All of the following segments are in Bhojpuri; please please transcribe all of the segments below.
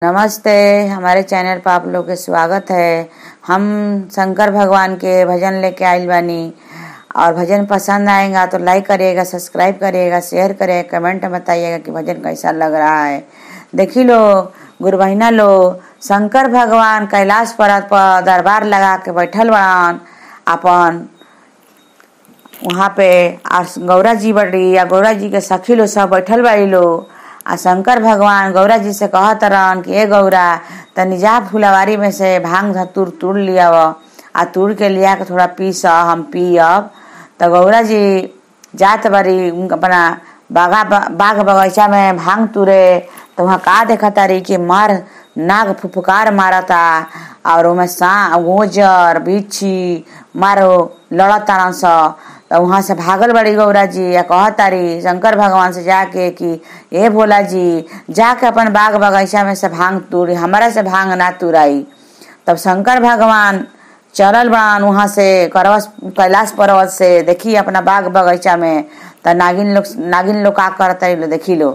नमस्ते, हमारे चैनल पर आप लोग के स्वागत है। हम शंकर भगवान के भजन लेके आइल बानी और भजन पसंद आएगा तो लाइक करिएगा, सब्सक्राइब करिएगा, शेयर करिएगा, कमेंट में बताइएगा कि भजन कैसा लग रहा है। देखी लो गुरु बहिना लो, शंकर भगवान कैलाश पर्वत पर दरबार लगा के बैठल बड़ान अपन वहाँ पे। गौरा जी बड़ी या गौरा जी के सखी लो सब बैठल बाड़ी लो। आ शंकर भगवान गौरा जी से कहत रहन कि ए गौरा तनी जा फुलवारी में से भांग धतूर तोड़ लिया आ तोड़ के लिया के थोड़ा पीस हम पियब। तो गौरा जी जात बारी अपना बाग बगीचा में भांग तुरे तो वहाँ का देखा तारी कि मार नाग फुफकार मारता और उमें गोजर बिच्छी मारो लड़ता स। तो वहाँ से भागल बड़ी गौरा जी या कह तारी शंकर भगवान से जाके कि ए भोला जी जाके अपन बाग बगीचा में से भांग तोड़ी, हमारा से भांग ना तुराई। तब शंकर भगवान चलल बान वहाँ से कैलाश पर्वत से। देखी अपना बाग बगीचा में तो नागिन लोग का करता लो, देखी लो।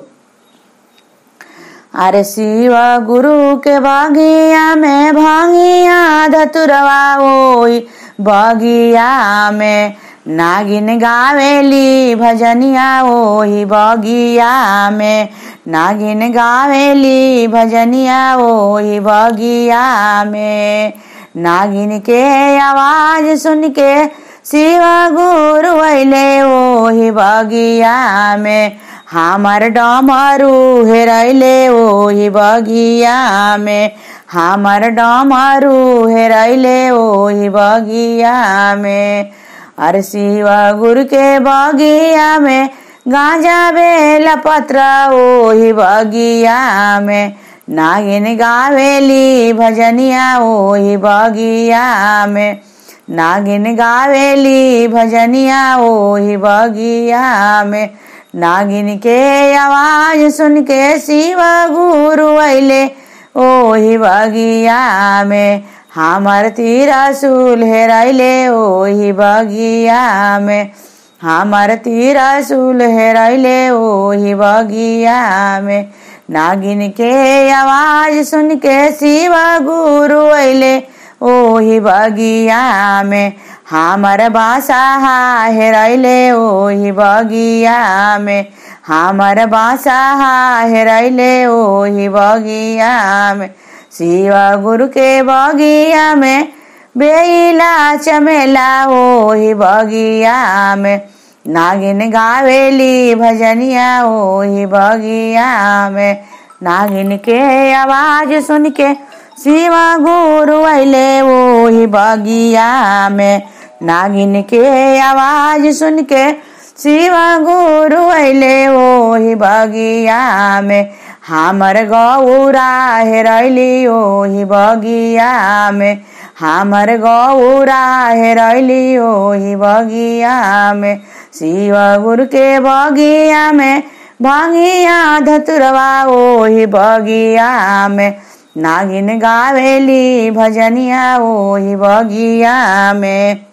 अरे शिव गुरु के बगिया में भांगिया धतुरवा ओई बगिया में नागिन गावेली भजनिया ओही बगिया में, नागिन गावेली भजनिया ओही बगिया में। नागिन के आवाज सुन के शिव गुरु अइले ओही बगिया में, हमर डमरू हेरैले ओही बगिया में, हमर डमरू हेरैले ओही बगिया में। अरे शिव गुरु के बगिया में गांजा बेल पत्र ओही बगिया में, नागिन गावेली भजनिया ओही बगिया में, नागिन गावेली भजनिया ओही बगिया में। नागिन के आवाज सुन के शिव गुरु अइले ओही बगिया में, हमर त्रिशूल हेरैले ओही बगिया में, हमर त्रिशूल हेरैले ओही बगिया में। नागिन के आवाज सुन के शिव गुरु अइले ओही बगिया में, हमर बांसहा हेरैले ओही बगिया में, हमर बांसहा हेरैले ओही बगिया में। शिव गुरु के बगिया में बेला चमेला ओही बगिया में, नागिन गावेली भजनिया ओही बगिया में। नागिन के आवाज सुन के शिव गुरु अइले ओही बगिया में, नागिन के आवाज सुन के शिव गुरु अइले ओही बगिया में। हमर गौरा हेरैली ओही बगिया में, हमर गौरा हेरैली ओही बगिया में। शिव गुरु के बगिया में भांगिया धतुरवा ओही बगिया में, नागिन गावेली भजनिया ओही बगिया में।